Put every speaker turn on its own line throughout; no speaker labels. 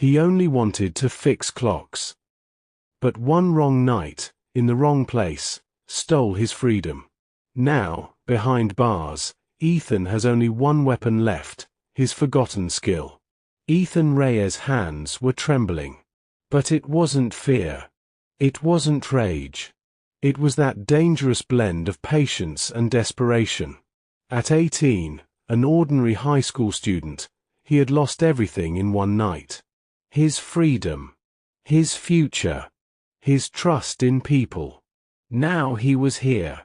He only wanted to fix clocks. But one wrong night, in the wrong place, stole his freedom. Now, behind bars, Ethan has only one weapon left, his forgotten skill. Ethan Reyes' hands were trembling. But it wasn't fear. It wasn't rage. It was that dangerous blend of patience and desperation. At 18, an ordinary high school student, he had lost everything in one night. His freedom. His future. His trust in people. Now he was here.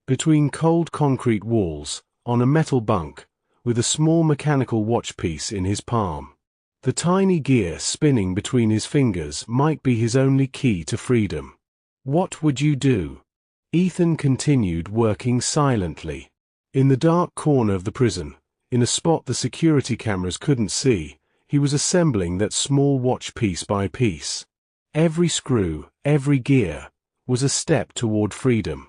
Between cold concrete walls, on a metal bunk, with a small mechanical watchpiece in his palm. The tiny gear spinning between his fingers might be his only key to freedom. What would you do? Ethan continued working silently. In the dark corner of the prison, in a spot the security cameras couldn't see, he was assembling that small watch piece by piece. Every screw, every gear, was a step toward freedom.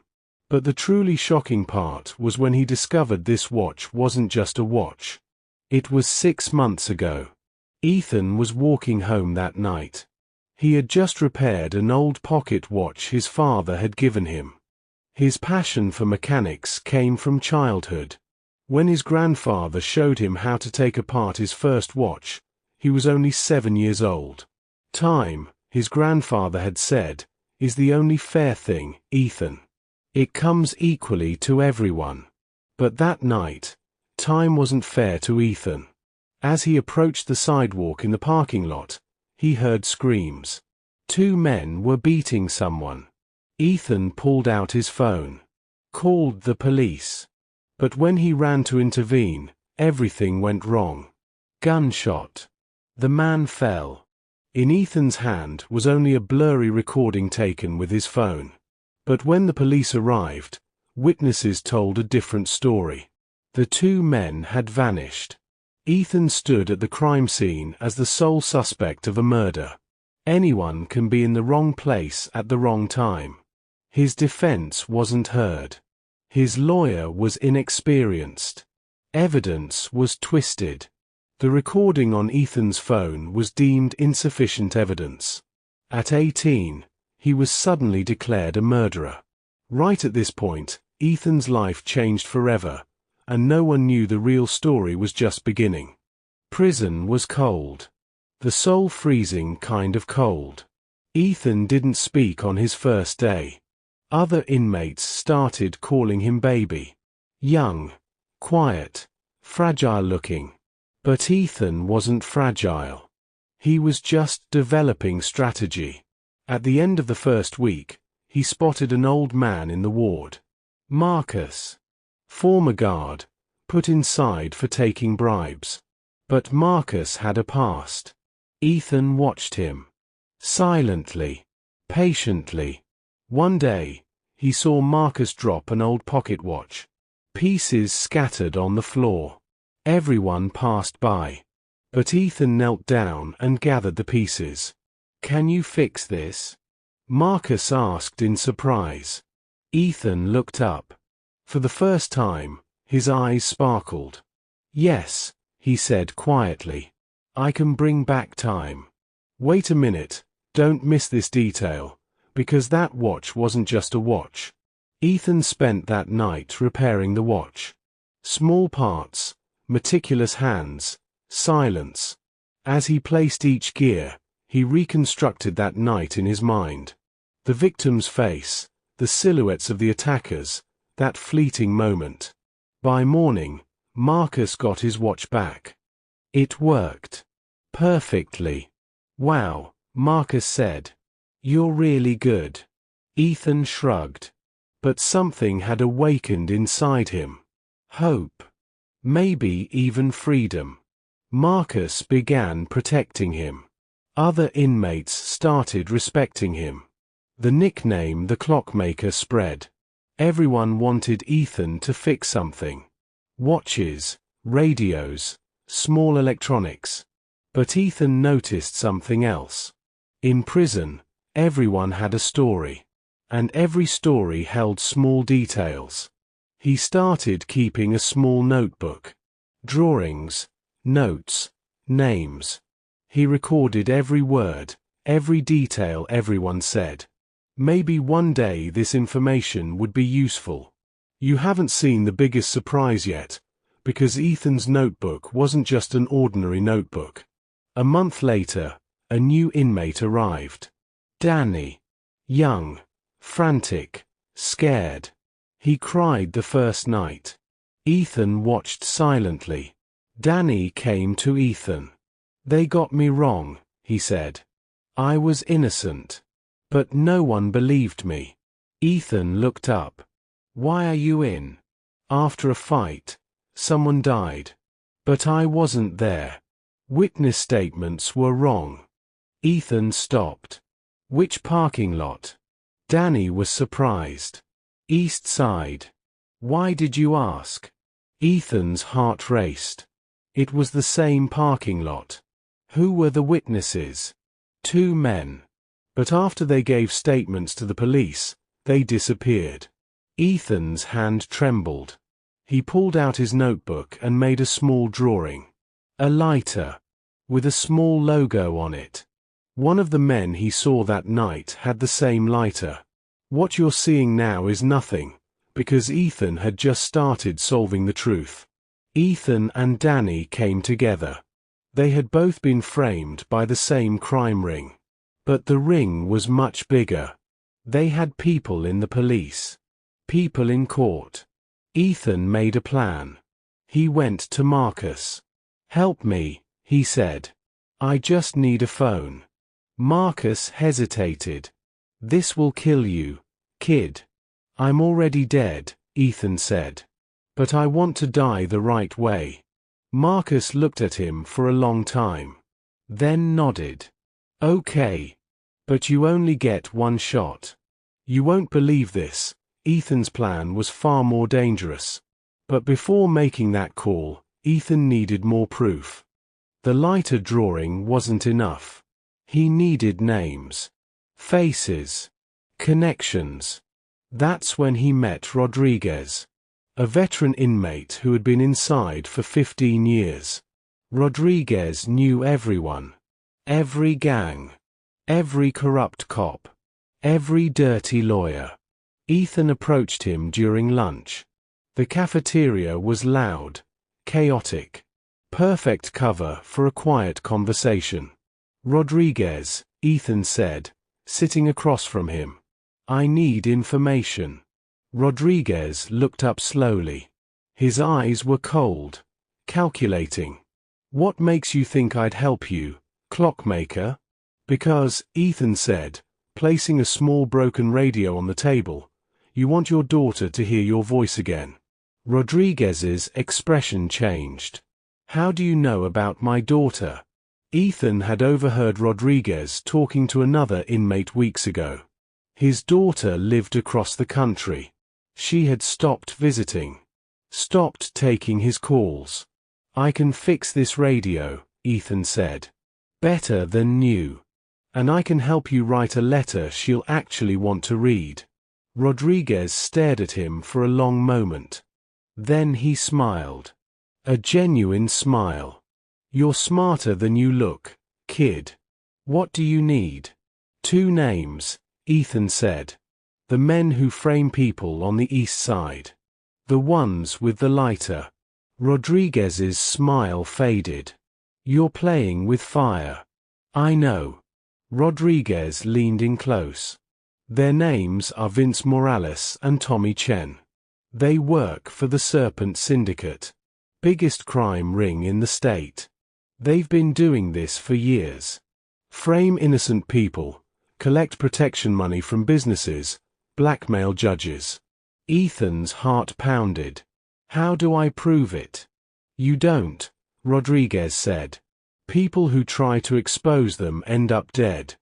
But the truly shocking part was when he discovered this watch wasn't just a watch. It was 6 months ago. Ethan was walking home that night. He had just repaired an old pocket watch his father had given him. His passion for mechanics came from childhood. When his grandfather showed him how to take apart his first watch, he was only 7 years old. Time, his grandfather had said, is the only fair thing, Ethan. It comes equally to everyone. But that night, time wasn't fair to Ethan. As he approached the sidewalk in the parking lot, he heard screams. 2 men were beating someone. Ethan pulled out his phone. Called the police. But when he ran to intervene, everything went wrong. Gunshot. The man fell. In Ethan's hand was only a blurry recording taken with his phone. But when the police arrived, witnesses told a different story. The 2 men had vanished. Ethan stood at the crime scene as the sole suspect of a murder. Anyone can be in the wrong place at the wrong time. His defense wasn't heard. His lawyer was inexperienced. Evidence was twisted. The recording on Ethan's phone was deemed insufficient evidence. At 18, he was suddenly declared a murderer. Right at this point, Ethan's life changed forever, and no one knew the real story was just beginning. Prison was cold. The soul-freezing kind of cold. Ethan didn't speak on his first day. Other inmates started calling him baby. Young, quiet, fragile-looking. But Ethan wasn't fragile. He was just developing strategy. At the end of the first week, he spotted an old man in the ward. Marcus. Former guard, put inside for taking bribes. But Marcus had a past. Ethan watched him. Silently. Patiently. One day, he saw Marcus drop an old pocket watch. Pieces scattered on the floor. Everyone passed by. But Ethan knelt down and gathered the pieces. "Can you fix this?" Marcus asked in surprise. Ethan looked up. For the first time, his eyes sparkled. "Yes," he said quietly. "I can bring back time. Wait a minute, don't miss this detail, because that watch wasn't just a watch." Ethan spent that night repairing the watch. Small parts, meticulous hands, silence. As he placed each gear, he reconstructed that night in his mind. The victim's face, the silhouettes of the attackers, that fleeting moment. By morning, Marcus got his watch back. It worked. Perfectly. "Wow," Marcus said. "You're really good." Ethan shrugged. But something had awakened inside him. Hope. Maybe even freedom. Marcus began protecting him. Other inmates started respecting him. The nickname the clockmaker spread. Everyone wanted Ethan to fix something. Watches, radios, small electronics. But Ethan noticed something else. In prison, everyone had a story. And every story held small details. He started keeping a small notebook. Drawings, notes, names. He recorded every word, every detail everyone said. Maybe one day this information would be useful. You haven't seen the biggest surprise yet, because Ethan's notebook wasn't just an ordinary notebook. A month later, a new inmate arrived. Danny. Young, frantic, scared. He cried the first night. Ethan watched silently. Danny came to Ethan. "They got me wrong," he said. "I was innocent. But no one believed me." Ethan looked up. "Why are you in?" "After a fight. Someone died. But I wasn't there. Witness statements were wrong." Ethan stopped. "Which parking lot?" Danny was surprised. "East Side." "Why did you ask?" Ethan's heart raced. It was the same parking lot. Who were the witnesses? 2 men. But after they gave statements to the police, they disappeared. Ethan's hand trembled. He pulled out his notebook and made a small drawing. A lighter. With a small logo on it. One of the men he saw that night had the same lighter. What you're seeing now is nothing, because Ethan had just started solving the truth. Ethan and Danny came together. They had both been framed by the same crime ring. But the ring was much bigger. They had people in the police. People in court. Ethan made a plan. He went to Marcus. "Help me," he said. "I just need a phone." Marcus hesitated. "This will kill you, kid." "I'm already dead," Ethan said. "But I want to die the right way." Marcus looked at him for a long time. Then nodded. "Okay. But you only get one shot." You won't believe this. Ethan's plan was far more dangerous. But before making that call, Ethan needed more proof. The lighter drawing wasn't enough. He needed names. Faces. Connections. That's when he met Rodriguez. A veteran inmate who had been inside for 15 years. Rodriguez knew everyone. Every gang. Every corrupt cop. Every dirty lawyer. Ethan approached him during lunch. The cafeteria was loud, chaotic. Perfect cover for a quiet conversation. "Rodriguez," Ethan said, sitting across from him. "I need information." Rodriguez looked up slowly. His eyes were cold, calculating. "What makes you think I'd help you, clockmaker?" "Because," Ethan said, placing a small broken radio on the table, "you want your daughter to hear your voice again." Rodriguez's expression changed. "How do you know about my daughter?" Ethan had overheard Rodriguez talking to another inmate weeks ago. His daughter lived across the country. She had stopped visiting. Stopped taking his calls. "I can fix this radio," Ethan said. "Better than new. And I can help you write a letter she'll actually want to read." Rodriguez stared at him for a long moment. Then he smiled. A genuine smile. "You're smarter than you look, kid. What do you need?" "2 names," Ethan said. "The men who frame people on the East Side. The ones with the lighter." Rodriguez's smile faded. "You're playing with fire." "I know." Rodriguez leaned in close. "Their names are Vince Morales and Tommy Chen. They work for the Serpent Syndicate. Biggest crime ring in the state. They've been doing this for years. Frame innocent people, collect protection money from businesses, blackmail judges." Ethan's heart pounded. "How do I prove it?" "You don't," Rodriguez said. "People who try to expose them end up dead.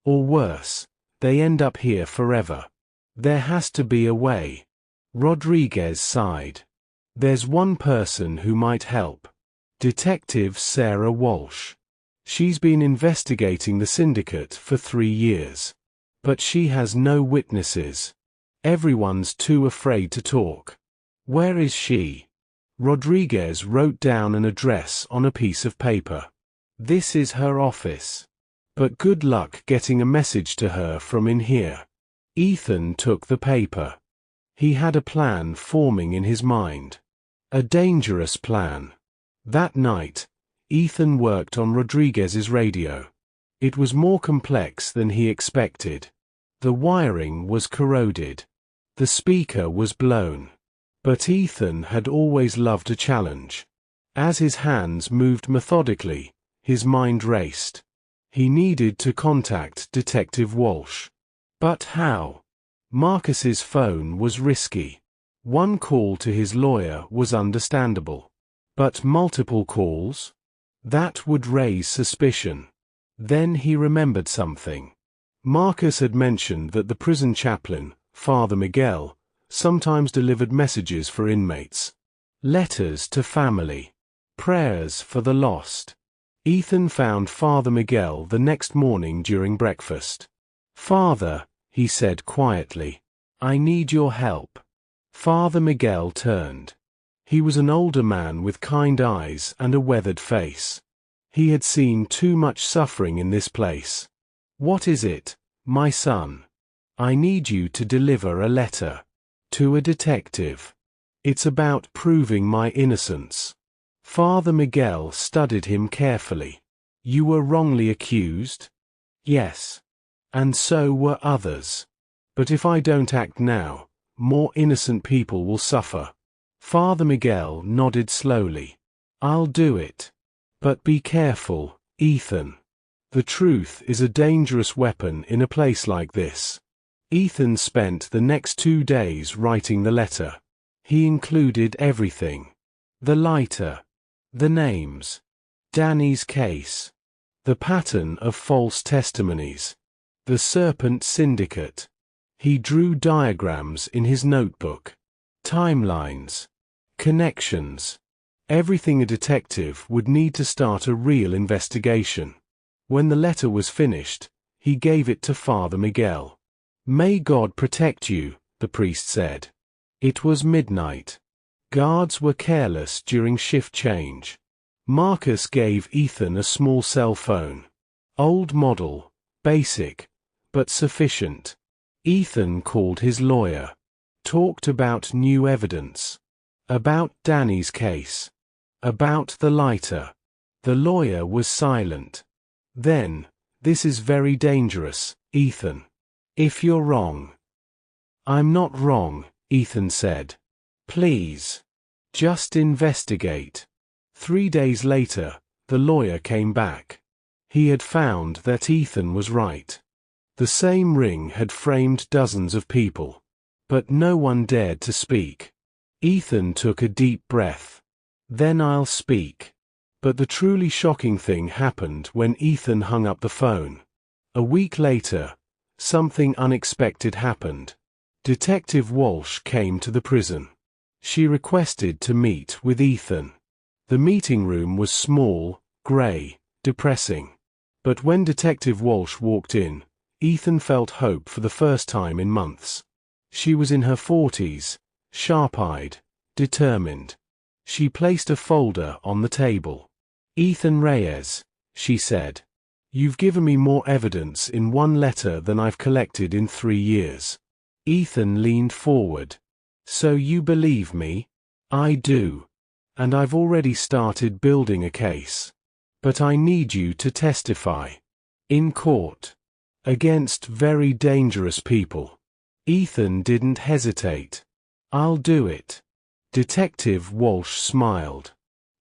Or worse, they end up here forever. There has to be a way." Rodriguez sighed. "There's one person who might help. Detective Sarah Walsh. She's been investigating the syndicate for 3 years. But she has no witnesses. Everyone's too afraid to talk." "Where is she?" Rodriguez wrote down an address on a piece of paper. This is her office. But good luck getting a message to her from in here. Ethan took the paper. He had a plan forming in his mind. A dangerous plan. That night, Ethan worked on Rodriguez's radio. It was more complex than he expected. The wiring was corroded. The speaker was blown. But Ethan had always loved a challenge. As his hands moved methodically, his mind raced. He needed to contact Detective Walsh. But how? Marcus's phone was risky. One call to his lawyer was understandable. But multiple calls? That would raise suspicion. Then he remembered something. Marcus had mentioned that the prison chaplain, Father Miguel, sometimes delivered messages for inmates. Letters to family. Prayers for the lost. Ethan found Father Miguel the next morning during breakfast. "Father," he said quietly, "I need your help." Father Miguel turned. He was an older man with kind eyes and a weathered face. He had seen too much suffering in this place. "What is it, my son?" "I need you to deliver a letter. To a detective. It's about proving my innocence." Father Miguel studied him carefully. "You were wrongly accused?" "Yes. And so were others. But if I don't act now, more innocent people will suffer." Father Miguel nodded slowly. "I'll do it. But be careful, Ethan. The truth is a dangerous weapon in a place like this." Ethan spent the next 2 days writing the letter. He included everything. The lighter. The names. Danny's case. The pattern of false testimonies. The Serpent Syndicate. He drew diagrams in his notebook. Timelines. Connections. Everything a detective would need to start a real investigation. When the letter was finished, he gave it to Father Miguel. "May God protect you," the priest said. It was midnight. Guards were careless during shift change. Marcus gave Ethan a small cell phone. Old model, basic, but sufficient. Ethan called his lawyer. Talked about new evidence. About Danny's case. About the lighter. The lawyer was silent. Then, "This is very dangerous, Ethan. If you're wrong." "I'm not wrong," Ethan said. "Please. Just investigate." 3 days later, the lawyer came back. He had found that Ethan was right. The same ring had framed dozens of people. But no one dared to speak. Ethan took a deep breath. "Then I'll speak." But the truly shocking thing happened when Ethan hung up the phone. A week later, something unexpected happened. Detective Walsh came to the prison. She requested to meet with Ethan. The meeting room was small, gray, depressing. But when Detective Walsh walked in, Ethan felt hope for the first time in months. She was in her 40s, sharp-eyed, determined. She placed a folder on the table. "Ethan Reyes," she said, "you've given me more evidence in one letter than I've collected in 3 years." Ethan leaned forward. "So you believe me?" "I do. And I've already started building a case. But I need you to testify. In court. Against very dangerous people." Ethan didn't hesitate. "I'll do it." Detective Walsh smiled.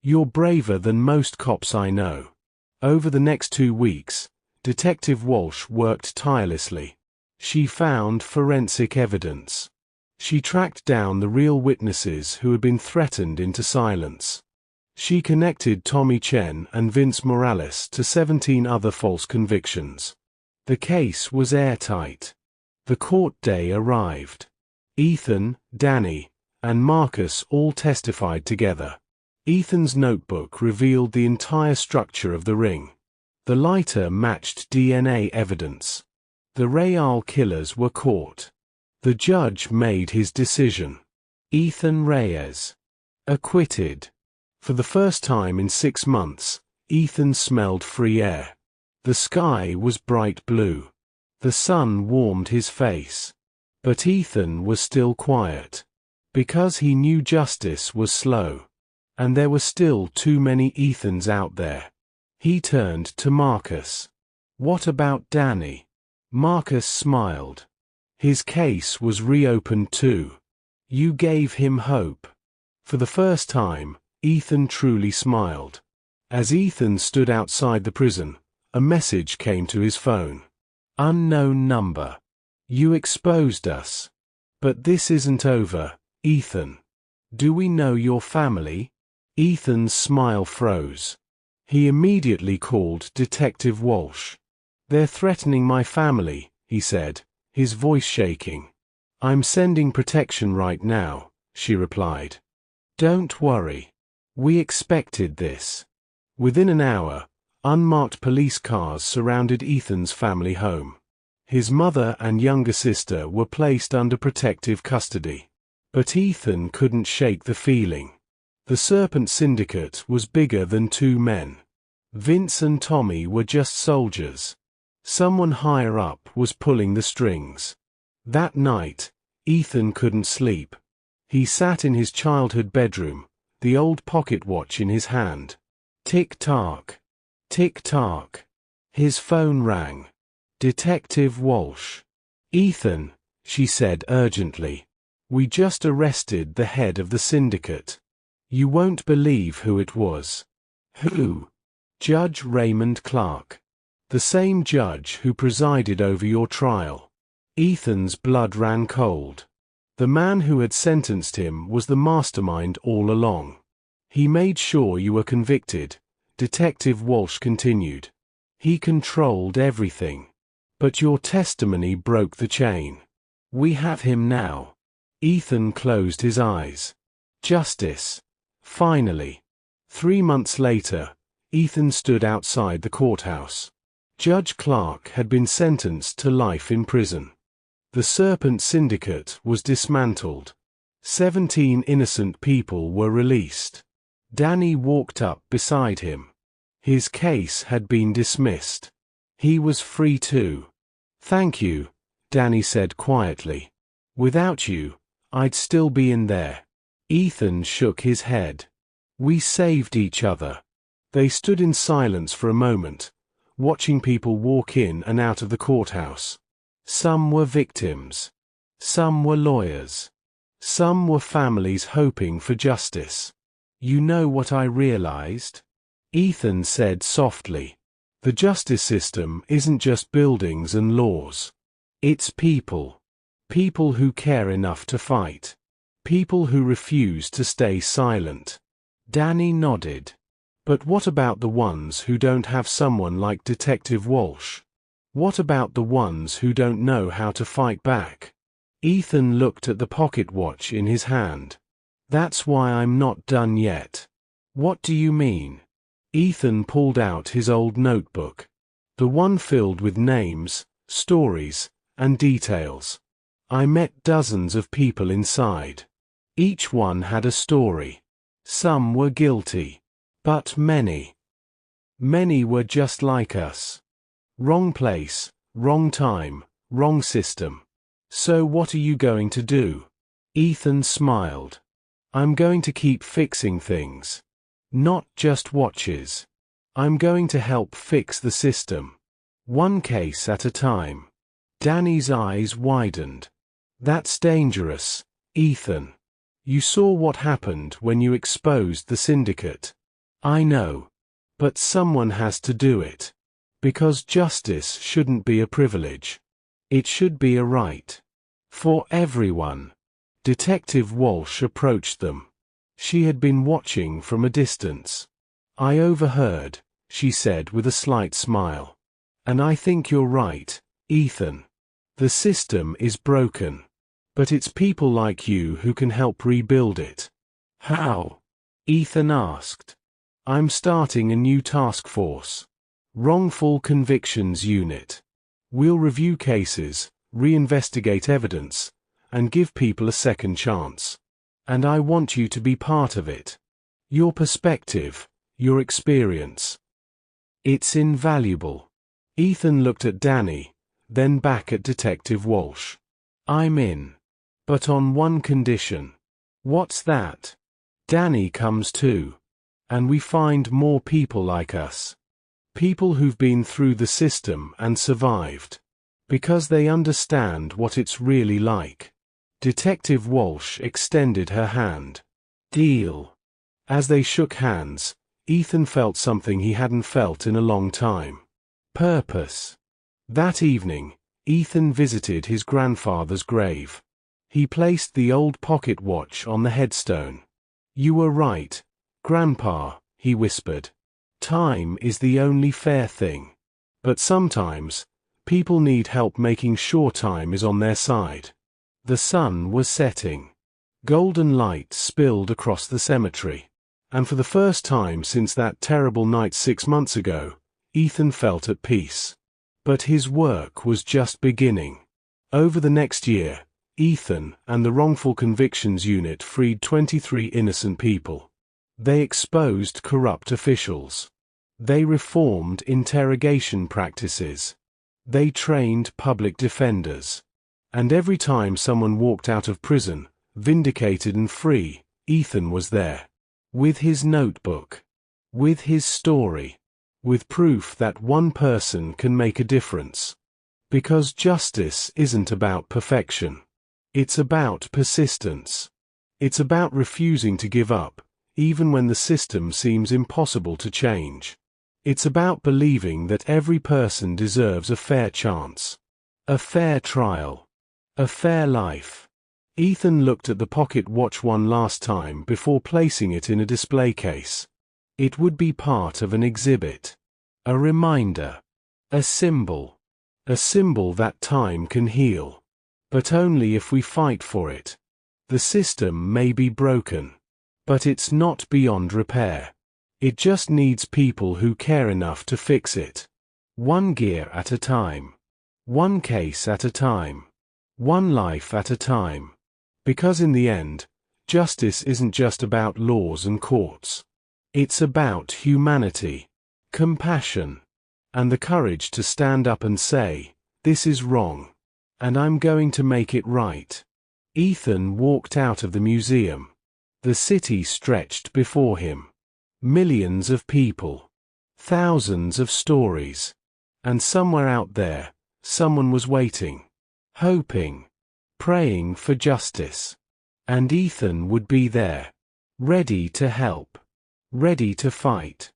"You're braver than most cops I know." Over the next 2 weeks, Detective Walsh worked tirelessly. She found forensic evidence. She tracked down the real witnesses who had been threatened into silence. She connected Tommy Chen and Vince Morales to 17 other false convictions. The case was airtight. The court day arrived. Ethan, Danny, and Marcus all testified together. Ethan's notebook revealed the entire structure of the ring. The lighter matched DNA evidence. The Real killers were caught. The judge made his decision. Ethan Reyes. Acquitted. For the first time in 6 months, Ethan smelled free air. The sky was bright blue. The sun warmed his face. But Ethan was still quiet. Because he knew justice was slow. And there were still too many Ethans out there. He turned to Marcus. "What about Danny?" Marcus smiled. "His case was reopened too. You gave him hope." For the first time, Ethan truly smiled. As Ethan stood outside the prison, a message came to his phone. "Unknown number. You exposed us. But this isn't over, Ethan. Do we know your family?" Ethan's smile froze. He immediately called Detective Walsh. "They're threatening my family," he said, his voice shaking. "I'm sending protection right now," she replied. "Don't worry. We expected this." Within an hour, unmarked police cars surrounded Ethan's family home. His mother and younger sister were placed under protective custody. But Ethan couldn't shake the feeling. The Serpent Syndicate was bigger than two men. Vince and Tommy were just soldiers. Someone higher up was pulling the strings. That night, Ethan couldn't sleep. He sat in his childhood bedroom, the old pocket watch in his hand. Tick-tock. Tick-tock. His phone rang. Detective Walsh. "Ethan," she said urgently. "We just arrested the head of the syndicate. You won't believe who it was." "Who?" "Judge Raymond Clark. The same judge who presided over your trial." Ethan's blood ran cold. The man who had sentenced him was the mastermind all along. "He made sure you were convicted," Detective Walsh continued. "He controlled everything. But your testimony broke the chain. We have him now." Ethan closed his eyes. Justice. Finally. 3 months later, Ethan stood outside the courthouse. Judge Clark had been sentenced to life in prison. The Serpent Syndicate was dismantled. 17 innocent people were released. Danny walked up beside him. His case had been dismissed. He was free too. "Thank you," Danny said quietly. "Without you, I'd still be in there." Ethan shook his head. "We saved each other." They stood in silence for a moment, watching people walk in and out of the courthouse. Some were victims. Some were lawyers. Some were families hoping for justice. "You know what I realized?" Ethan said softly. "The justice system isn't just buildings and laws. It's people. People who care enough to fight. People who refuse to stay silent." Danny nodded. "But what about the ones who don't have someone like Detective Walsh? What about the ones who don't know how to fight back?" Ethan looked at the pocket watch in his hand. "That's why I'm not done yet." "What do you mean?" Ethan pulled out his old notebook. The one filled with names, stories, and details. "I met dozens of people inside. Each one had a story. Some were guilty. But many were just like us. Wrong place, wrong time, wrong system. So what are you going to do?" Ethan smiled. "I'm going to keep fixing things. Not just watches. I'm going to help fix the system. One case at a time." Danny's eyes widened. "That's dangerous, Ethan. You saw what happened when you exposed the syndicate." "I know. But someone has to do it. Because justice shouldn't be a privilege. It should be a right. For everyone." Detective Walsh approached them. She had been watching from a distance. "I overheard," she said with a slight smile. "And I think you're right, Ethan. The system is broken. But it's people like you who can help rebuild it." "How?" Ethan asked. "I'm starting a new task force. Wrongful Convictions Unit. We'll review cases, reinvestigate evidence, and give people a second chance. And I want you to be part of it. Your perspective, your experience. It's invaluable. Ethan looked at Danny, then back at Detective Walsh. I'm in. But on one condition. What's that? Danny comes too. And we find more people like us. People who've been through the system and survived. Because they understand what it's really like. Detective Walsh extended her hand. Deal. As they shook hands, Ethan felt something he hadn't felt in a long time. Purpose. That evening, Ethan visited his grandfather's grave. He placed the old pocket watch on the headstone. You were right, Grandpa, he whispered. Time is the only fair thing. But sometimes, people need help making sure time is on their side. The sun was setting. Golden light spilled across the cemetery. And for the first time since that terrible night 6 months ago, Ethan felt at peace. But his work was just beginning. Over the next year, Ethan and the Wrongful Convictions Unit freed 23 innocent people. They exposed corrupt officials. They reformed interrogation practices. They trained public defenders. And every time someone walked out of prison, vindicated and free, Ethan was there. With his notebook. With his story. With proof that one person can make a difference. Because justice isn't about perfection. It's about persistence. It's about refusing to give up, even when the system seems impossible to change. It's about believing that every person deserves a fair chance. A fair trial. A fair life. Ethan looked at the pocket watch one last time before placing it in a display case. It would be part of an exhibit. A reminder. A symbol. A symbol that time can heal. But only if we fight for it. The system may be broken. But it's not beyond repair. It just needs people who care enough to fix it. One gear at a time. One case at a time. One life at a time. Because in the end, justice isn't just about laws and courts. It's about humanity, compassion, and the courage to stand up and say, this is wrong. And I'm going to make it right. Ethan walked out of the museum. The city stretched before him. Millions of people. Thousands of stories. And somewhere out there, someone was waiting. Hoping. Praying for justice. And Ethan would be there. Ready to help. Ready to fight.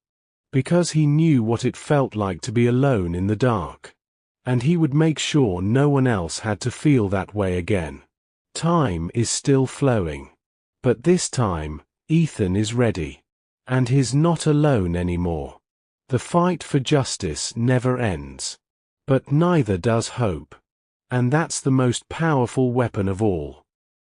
Because he knew what it felt like to be alone in the dark. And he would make sure no one else had to feel that way again. Time is still flowing. But this time, Ethan is ready. And he's not alone anymore. The fight for justice never ends. But neither does hope. And that's the most powerful weapon of all.